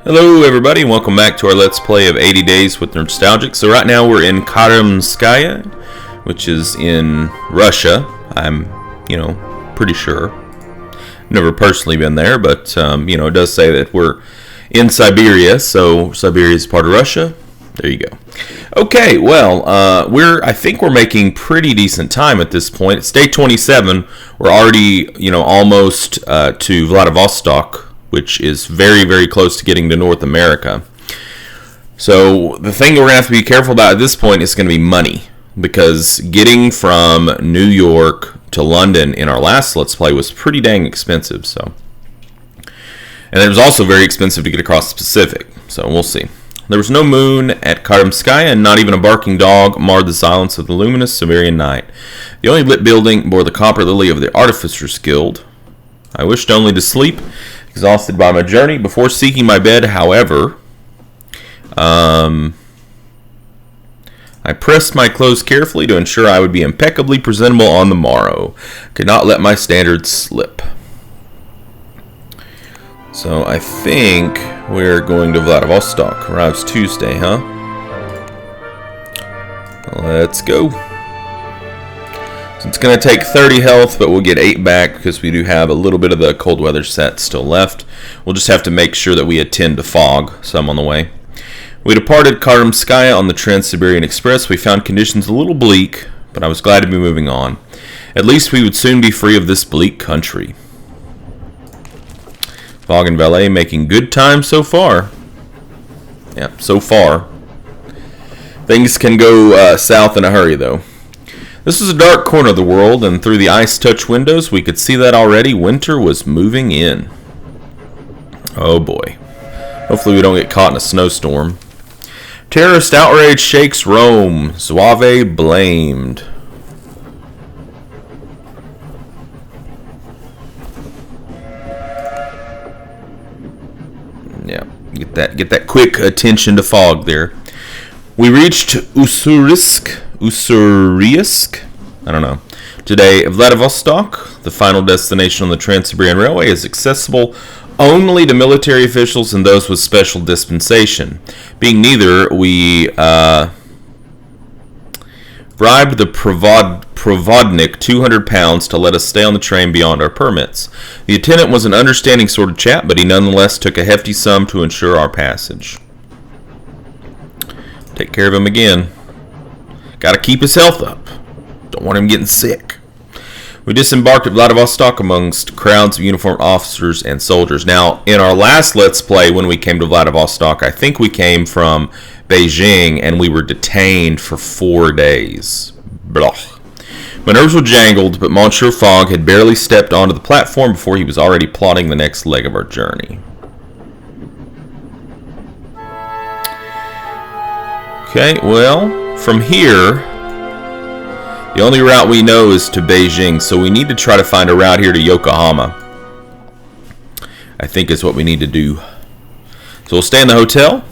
Hello everybody, and welcome back to our Let's Play of 80 Days with Nerdstalgic. So right now we're in Karamskaya, which is in Russia. I'm, pretty sure. Never personally been there, but, it does say that we're in Siberia, so Siberia is part of Russia. There you go. Okay, well, I think we're making pretty decent time at this point. It's day 27. We're already, almost to Vladivostok, which is very, very close to getting to North America. So the thing we're going to have to be careful about at this point is going to be money, because getting from New York to London in our last Let's Play was pretty dang expensive. And it was also very expensive to get across the Pacific, so we'll see. There was no moon at Karamskaya, and not even a barking dog marred the silence of the luminous Siberian night. The only lit building bore the copper lily of the Artificers Guild. I wished only to sleep, exhausted by my journey. Before seeking my bed, however, I pressed my clothes carefully to ensure I would be impeccably presentable on the morrow. Could not let my standards slip. So I think we're going to Vladivostok. Arrives Tuesday, huh? Let's go. So it's going to take 30 health, but we'll get 8 back because we do have a little bit of the cold weather set still left. We'll just have to make sure that we attend to fog some on the way. We departed Karamskaya on the Trans-Siberian Express. We found conditions a little bleak, but I was glad to be moving on. At least we would soon be free of this bleak country. Fog and Valet making good time so far. Yeah, so far. Things can go south in a hurry, though. This was a dark corner of the world, and through the ice-touched windows, we could see that already winter was moving in. Oh boy. Hopefully we don't get caught in a snowstorm. Terrorist outrage shakes Rome. ZOUAVE blamed. Yeah, get that quick attention to fog there. We reached Ussurisk, I don't know. Today, Vladivostok, the final destination on the Trans-Siberian Railway, is accessible only to military officials and those with special dispensation. Being neither, we bribed the Provodnik 200 pounds to let us stay on the train beyond our permits. The attendant was an understanding sort of chap, but he nonetheless took a hefty sum to ensure our passage. Take care of him again. Got to keep his health up. Don't want him getting sick. We disembarked at Vladivostok amongst crowds of uniformed officers and soldiers. Now, in our last Let's Play, when we came to Vladivostok, I think we came from Beijing, and we were detained for 4 days. Blah. My nerves were jangled, but Monsieur Fogg had barely stepped onto the platform before he was already plotting the next leg of our journey. Okay, well, from here, the only route we know is to Beijing, so we need to try to find a route here to Yokohama. I think is what we need to do. So we'll stay in the hotel.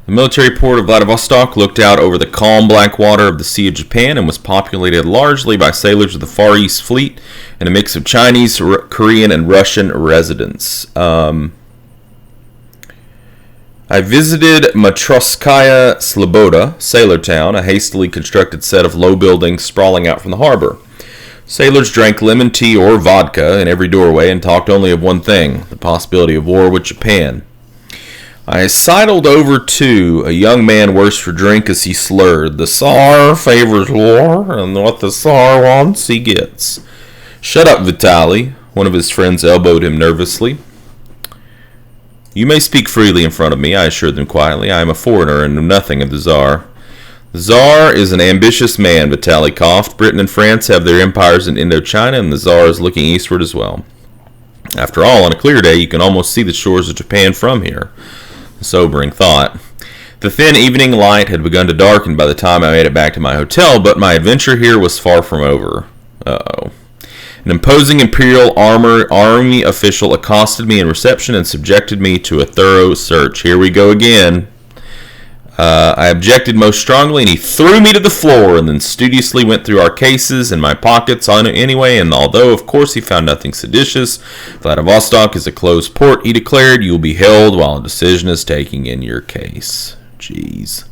The military port of Vladivostok looked out over the calm black water of the Sea of Japan and was populated largely by sailors of the Far East Fleet and a mix of Chinese, Korean, and Russian residents. I visited Matroskaya Sloboda, Sailor Town, a hastily constructed set of low buildings sprawling out from the harbor. Sailors drank lemon tea or vodka in every doorway and talked only of one thing, the possibility of war with Japan. I sidled over to a young man worse for drink as he slurred, "The Tsar favors war, and what the Tsar wants, he gets." "Shut up, Vitaly," one of his friends elbowed him nervously. "You may speak freely in front of me," I assured them quietly. "I am a foreigner and know nothing of the Tsar." "The Tsar is an ambitious man," Vitaly coughed. "Britain and France have their empires in Indochina, and the Tsar is looking eastward as well. After all, on a clear day, you can almost see the shores of Japan from here." A sobering thought. The thin evening light had begun to darken by the time I made it back to my hotel, but my adventure here was far from over. Uh-oh. An imposing Imperial Army official accosted me in reception and subjected me to a thorough search. Here we go again. I objected most strongly, and he threw me to the floor and then studiously went through our cases and my pockets on it anyway, and although, of course, he found nothing seditious, Vladivostok is a closed port, he declared. You will be held while a decision is taken in your case. Jeez.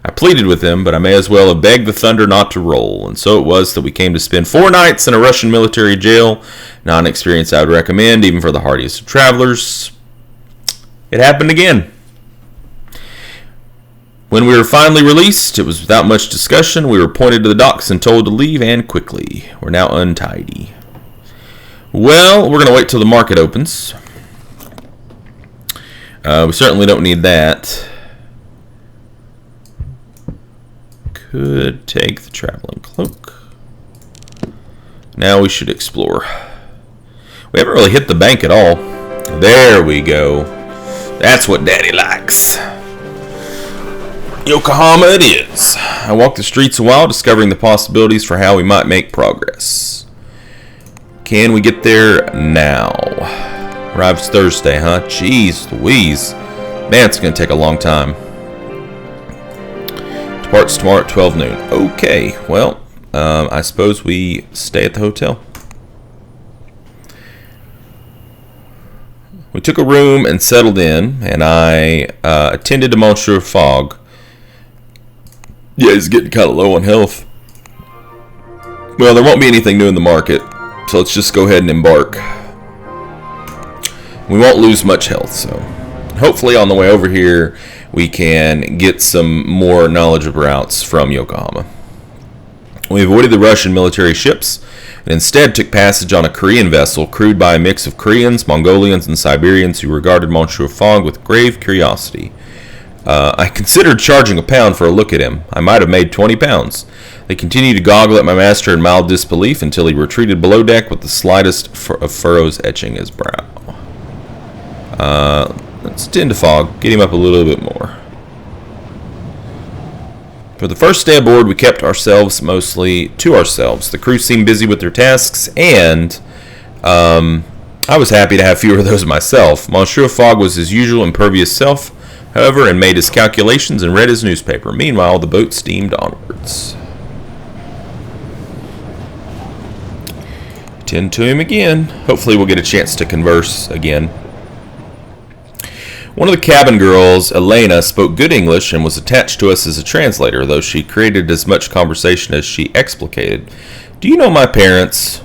I pleaded with him, but I may as well have begged the thunder not to roll, and so it was that we came to spend 4 nights in a Russian military jail, not an experience I would recommend even for the hardiest of travelers. It happened again. When we were finally released, it was without much discussion. We were pointed to the docks and told to leave, and quickly. We're now untidy. Well, we're going to wait till the market opens. We certainly don't need that. Could take the traveling cloak. Now we should explore. We haven't really hit the bank at all. There we go. That's what Daddy likes. Yokohama it is. I walked the streets a while, discovering the possibilities for how we might make progress. Can we get there now? Arrives Thursday, huh? Jeez Louise. Man, it's going to take a long time. Departs tomorrow at 12 noon. Okay, well, I suppose we stay at the hotel. We took a room and settled in, and I attended to Monsieur Fogg. Yeah, he's getting kind of low on health. Well, there won't be anything new in the market, so let's just go ahead and embark. We won't lose much health, so hopefully on the way over here we can get some more knowledge of routes from Yokohama. We avoided the Russian military ships and instead took passage on a Korean vessel crewed by a mix of Koreans, Mongolians, and Siberians who regarded Monsieur Fogg with grave curiosity. I considered charging £1 for a look at him. I might have made 20 pounds. They continued to goggle at my master in mild disbelief until he retreated below deck with the slightest of furrows etching his brow. Let's tend to Fogg. Get him up a little bit more. For the first day aboard, we kept ourselves mostly to ourselves. The crew seemed busy with their tasks, and I was happy to have fewer of those myself. Monsieur Fogg was his usual impervious self, however, and made his calculations and read his newspaper. Meanwhile, the boat steamed onwards. Tend to him again. Hopefully we'll get a chance to converse again. One of the cabin girls, Elena, spoke good English and was attached to us as a translator, though she created as much conversation as she explicated. Do you know my parents?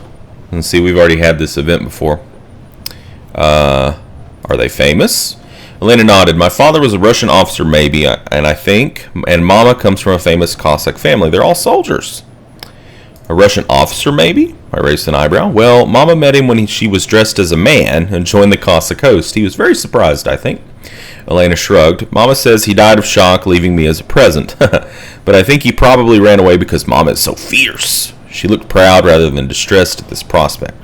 Let's see, we've already had this event before. Are they famous? Elena nodded. My father was a Russian officer, maybe, and Mama comes from a famous Cossack family. They're all soldiers. A Russian officer, maybe? I raised an eyebrow. Well, Mama met him when she was dressed as a man and joined the Cossack host. He was very surprised, I think. Elena shrugged. Mama says he died of shock, leaving me as a present. But I think he probably ran away because Mama is so fierce. She looked proud rather than distressed at this prospect.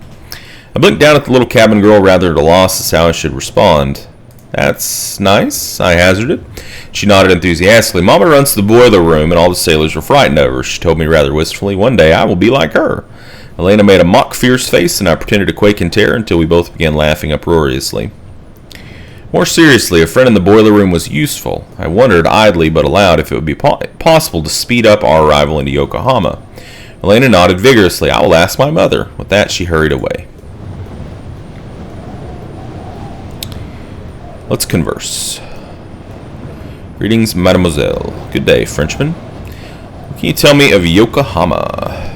I blinked down at the little cabin girl, rather at a loss as how I should respond. That's nice, I hazarded. She nodded enthusiastically. Mama runs the boiler room, and all the sailors were frightened of her. She told me rather wistfully, one day I will be like her. Elena made a mock fierce face, and I pretended to quake in terror until we both began laughing uproariously. More seriously, a friend in the boiler room was useful. I wondered idly but aloud if it would be possible to speed up our arrival into Yokohama. Elena nodded vigorously. I will ask my mother. With that, she hurried away. Let's converse. Greetings, mademoiselle. Good day, Frenchman. What can you tell me of Yokohama?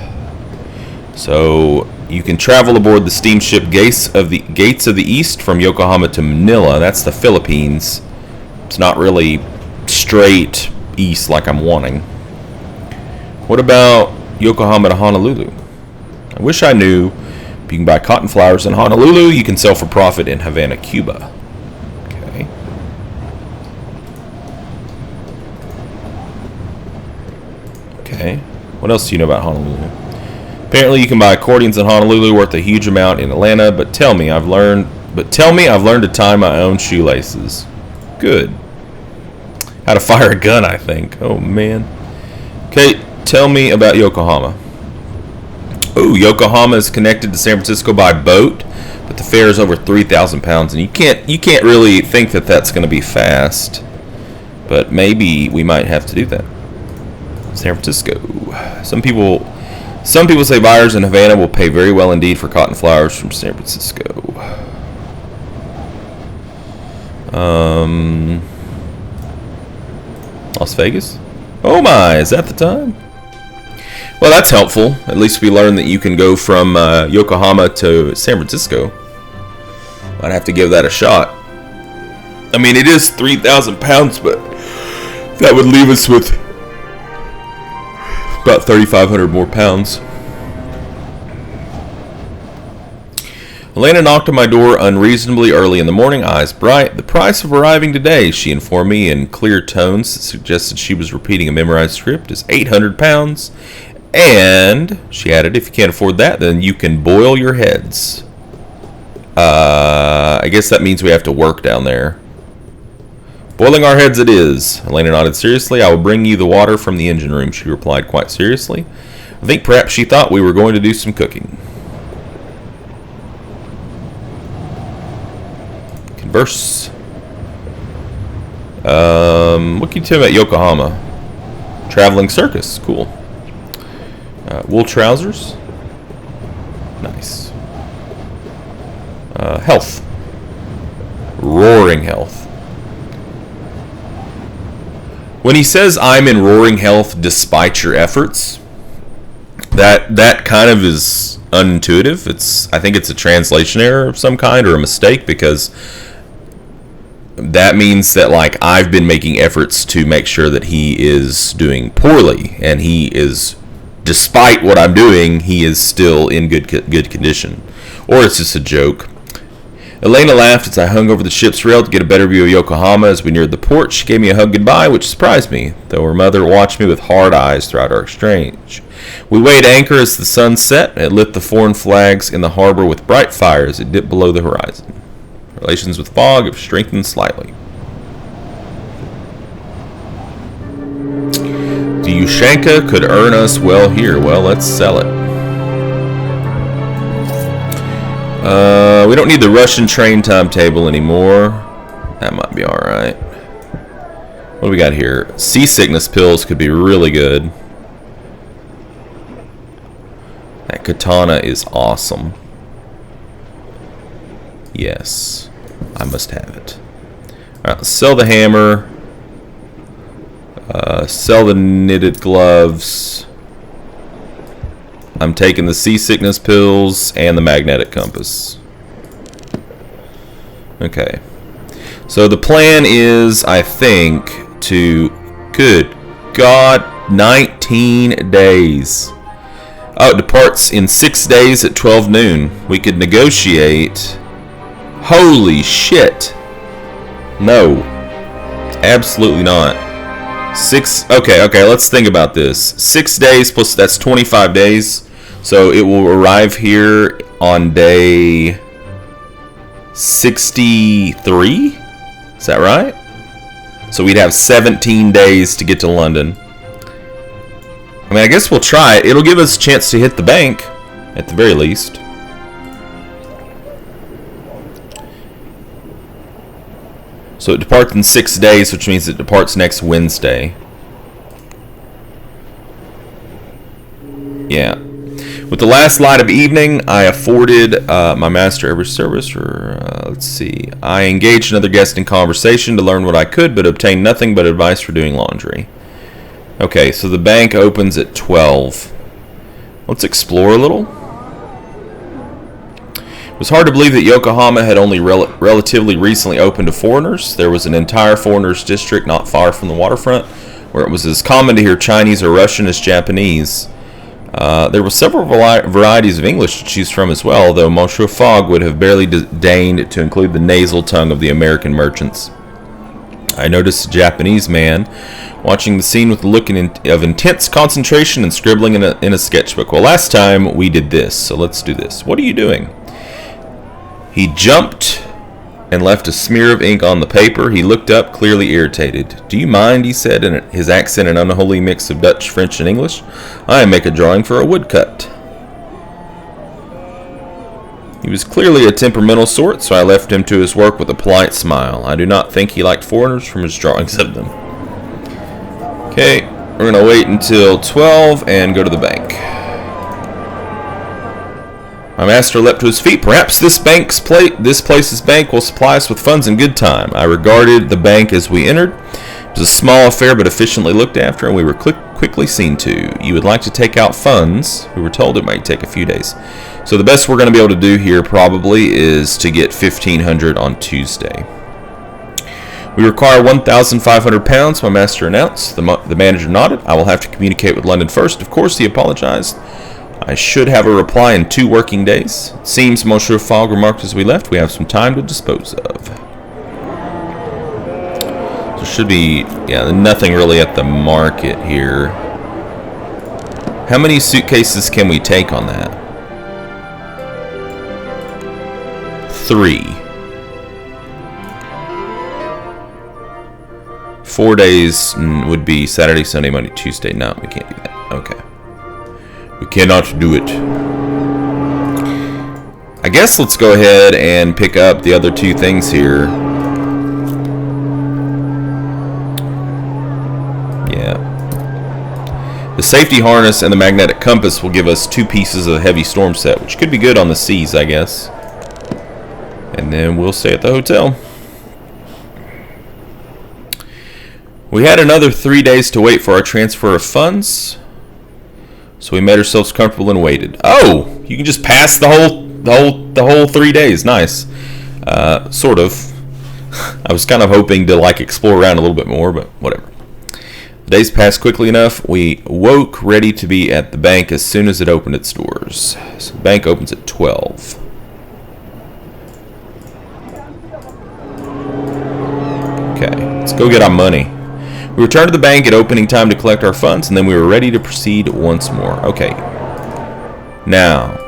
So, you can travel aboard the steamship Gates of the East from Yokohama to Manila. That's the Philippines. It's not really straight east like I'm wanting. What about Yokohama to Honolulu? I wish I knew. You can buy cotton flowers in Honolulu. You can sell for profit in Havana, Cuba. Okay. What else do you know about Honolulu? Apparently you can buy accordions in Honolulu worth a huge amount in Atlanta, but tell me I've learned to tie my own shoelaces. Good. How to fire a gun, I think. Oh man. Okay, tell me about Yokohama. Oh, Yokohama is connected to San Francisco by boat, but the fare is over 3,000 pounds, and you can't really think that that's going to be fast. But maybe we might have to do that. San Francisco. Some people say buyers in Havana will pay very well indeed for cotton flowers from San Francisco. Las Vegas? Oh my, is that the time? Well, that's helpful. At least we learned that you can go from Yokohama to San Francisco. I'd have to give that a shot. I mean, it is 3,000 pounds, but that would leave us with about 3,500 more pounds. Elena knocked on my door unreasonably early in the morning, eyes bright. The price of arriving today, she informed me in clear tones that suggested she was repeating a memorized script, is 800 pounds. And, she added, if you can't afford that, then you can boil your heads. I guess that means we have to work down there. Boiling our heads it is. Elena nodded seriously. I will bring you the water from the engine room, she replied quite seriously. I think perhaps she thought we were going to do some cooking. Converse. What can you tell me about Yokohama? Traveling circus. Cool. Wool trousers. Nice. Health. Roaring health. When he says I'm in roaring health despite your efforts, that kind of is unintuitive. I think it's a translation error of some kind or a mistake, because that means that like I've been making efforts to make sure that he is doing poorly, and he is, despite what I'm doing, he is still in good condition. Or it's just a joke. Elena laughed as I hung over the ship's rail to get a better view of Yokohama. As we neared the port, she gave me a hug goodbye, which surprised me, though her mother watched me with hard eyes throughout our exchange. We weighed anchor as the sun set. It lit the foreign flags in the harbor with bright fire as it dipped below the horizon. Relations with fog have strengthened slightly. The Ushanka could earn us well here. Well, let's sell it. We don't need the Russian train timetable anymore. That might be alright. What do we got here? Seasickness pills could be really good. That katana is awesome. Yes. I must have it. Alright, let's sell the hammer. Sell the knitted gloves. I'm taking the seasickness pills and the magnetic compass. Okay. So the plan is, I think, to... Good God, 19 days. Oh, it departs in 6 days at 12 noon. We could negotiate... Holy shit. No. Absolutely not. Okay, let's think about this. 6 days plus, that's 25 days. So it will arrive here on day 63? Is that right? So we'd have 17 days to get to London. I mean, I guess we'll try it. It'll give us a chance to hit the bank, at the very least. So it departs in 6 days, which means it departs next Wednesday. Yeah. With the last light of evening, I afforded my master every service. Let's see. I engaged another guest in conversation to learn what I could, but obtained nothing but advice for doing laundry. Okay, so the bank opens at 12. Let's explore a little. It was hard to believe that Yokohama had only relatively recently opened to foreigners. There was an entire foreigners district not far from the waterfront, where it was as common to hear Chinese or Russian as Japanese. There were several varieties of English to choose from as well, though Monsieur Fogg would have barely deigned to include the nasal tongue of the American merchants. I noticed a Japanese man watching the scene with a look of intense concentration and scribbling in a sketchbook. Well, last time we did this, so let's do this. What are you doing? He jumped and left a smear of ink on the paper. He looked up, clearly irritated. "Do you mind?" he said, in his accent an unholy mix of Dutch, French, and English. "I make a drawing for a woodcut." He was clearly a temperamental sort, so I left him to his work with a polite smile. I do not think he liked foreigners from his drawings of them. Okay, we're gonna wait until 12 and go to the bank. My master leapt to his feet. Perhaps this place's bank will supply us with funds in good time. I regarded the bank as we entered. It was a small affair but efficiently looked after, and we were quickly seen to. You would like to take out funds. We were told it might take a few days. So the best we're going to be able to do here probably is to get 1,500 on Tuesday. We require 1,500 pounds, my master announced. The manager nodded. I will have to communicate with London first. Of course, he apologized. I should have a reply in 2 working days. It seems, Monsieur Fogg remarked as we left, we have some time to dispose of. There should be, yeah, nothing really at the market here. How many suitcases can we take on that? 3. 4 days would be Saturday, Sunday, Monday, Tuesday. No, we can't do that. Okay. We cannot do it. I guess let's go ahead and pick up the other 2 things here. Yeah. The safety harness and the magnetic compass will give us 2 pieces of heavy storm set, which could be good on the seas, I guess. And then we'll stay at the hotel. We had another 3 days to wait for our transfer of funds. So we made ourselves comfortable and waited. Oh, you can just pass the whole 3 days. Nice. Sort of. I was kind of hoping to like explore around a little bit more, but whatever. The days passed quickly enough. We woke ready to be at the bank as soon as it opened its doors. So the bank opens at 12. Okay, let's go get our money. We returned to the bank at opening time to collect our funds, and then we were ready to proceed once more. Okay. Now.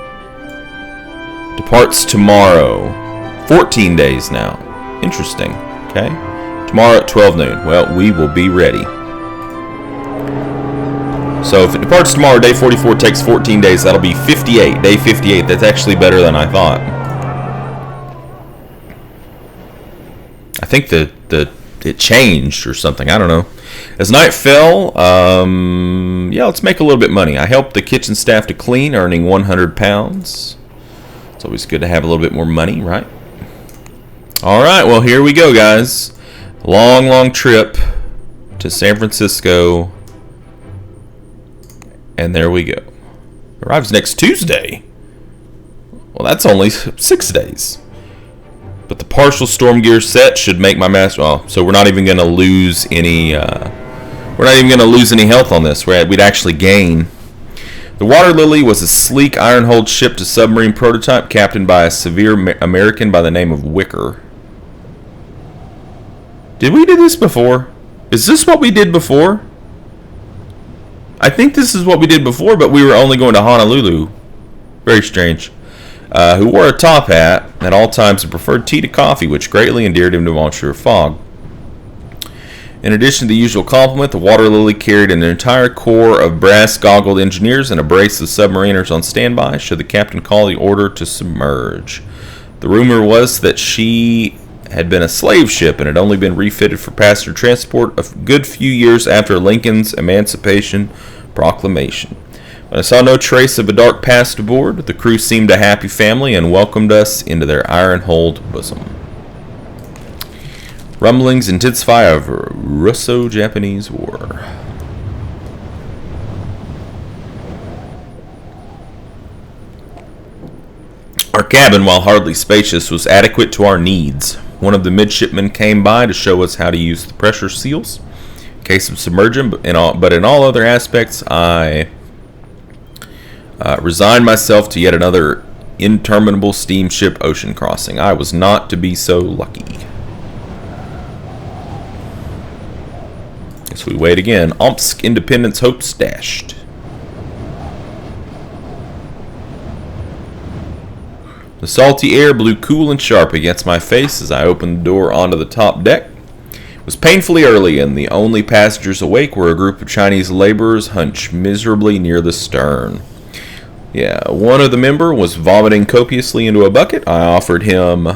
Departs tomorrow. 14 days now. Interesting. Okay. Tomorrow at 12 noon. Well, we will be ready. So if it departs tomorrow, day 44 takes 14 days. That'll be 58. Day 58. That's actually better than I thought. I think it changed or something. I don't know. As night fell, yeah, let's make a little bit of money. I helped the kitchen staff to clean, earning 100 pounds. It's always good to have a little bit more money, right? All right, well, here we go, guys. Long trip to San Francisco. And there we go. Arrives next Tuesday. Well, that's only 6 days. But the partial storm gear set should make my master. Well, so we're not even going to lose any. We're not even going to lose any health on this. We'd actually gain. The Water Lily was a sleek iron-hulled ship to submarine prototype, captained by a severe American by the name of Wicker. Did we do this before? Is this what we did before? I think this is what we did before, but we were only going to Honolulu. Very strange. Who wore a top hat at all times and preferred tea to coffee, which greatly endeared him to Monsieur Fogg. In addition to the usual complement, the Water Lily carried an entire corps of brass-goggled engineers and a brace of submariners on standby should the captain call the order to submerge. The rumor was that she had been a slave ship and had only been refitted for passenger transport a good few years after Lincoln's Emancipation Proclamation. When I saw no trace of a dark past aboard, the crew seemed a happy family and welcomed us into their iron-hulled bosom. Rumblings intensify over Russo-Japanese War. Our cabin, while hardly spacious, was adequate to our needs. One of the midshipmen came by to show us how to use the pressure seals in case of submersion, but in all other aspects, I resigned myself to yet another interminable steamship ocean crossing. I was not to be so lucky. Guess we wait again. OMSK Independence hopes dashed. The salty air blew cool and sharp against my face as I opened the door onto the top deck. It was painfully early, and the only passengers awake were a group of Chinese laborers hunched miserably near the stern. Yeah, one of the member was vomiting copiously into a bucket. I offered him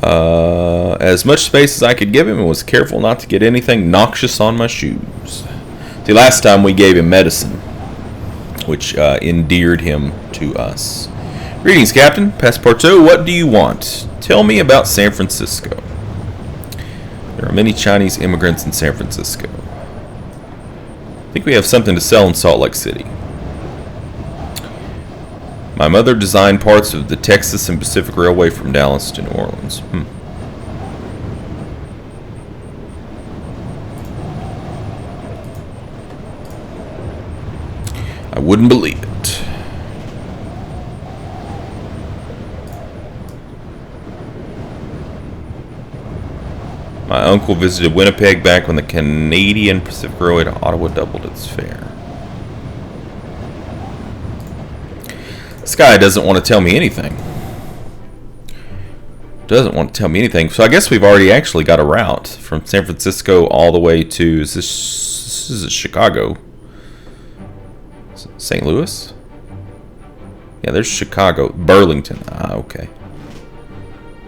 as much space as I could give him and was careful not to get anything noxious on my shoes. See, last time we gave him medicine, which endeared him to us. Greetings, Captain. Passepartout, what do you want? Tell me about San Francisco. There are many Chinese immigrants in San Francisco. I think we have something to sell in Salt Lake City. My mother designed parts of the Texas and Pacific Railway from Dallas to New Orleans. I wouldn't believe it. My uncle visited Winnipeg back when the Canadian Pacific Railway to Ottawa doubled its fare. This guy doesn't want to tell me anything. So I guess we've already actually got a route from San Francisco all the way to this is Chicago. St. Louis? Yeah, there's Chicago. Burlington. Ah, okay.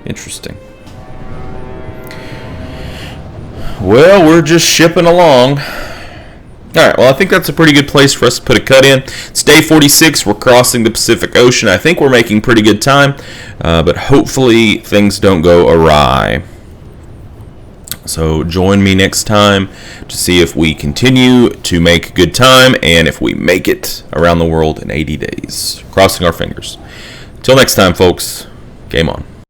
Interesting. Well, we're just shipping along. Alright, well, I think that's a pretty good place for us to put a cut in. It's day 46. We're crossing the Pacific Ocean. I think we're making pretty good time, but hopefully things don't go awry. So join me next time to see if we continue to make good time and if we make it around the world in 80 days. Crossing our fingers. Till next time, folks. Game on.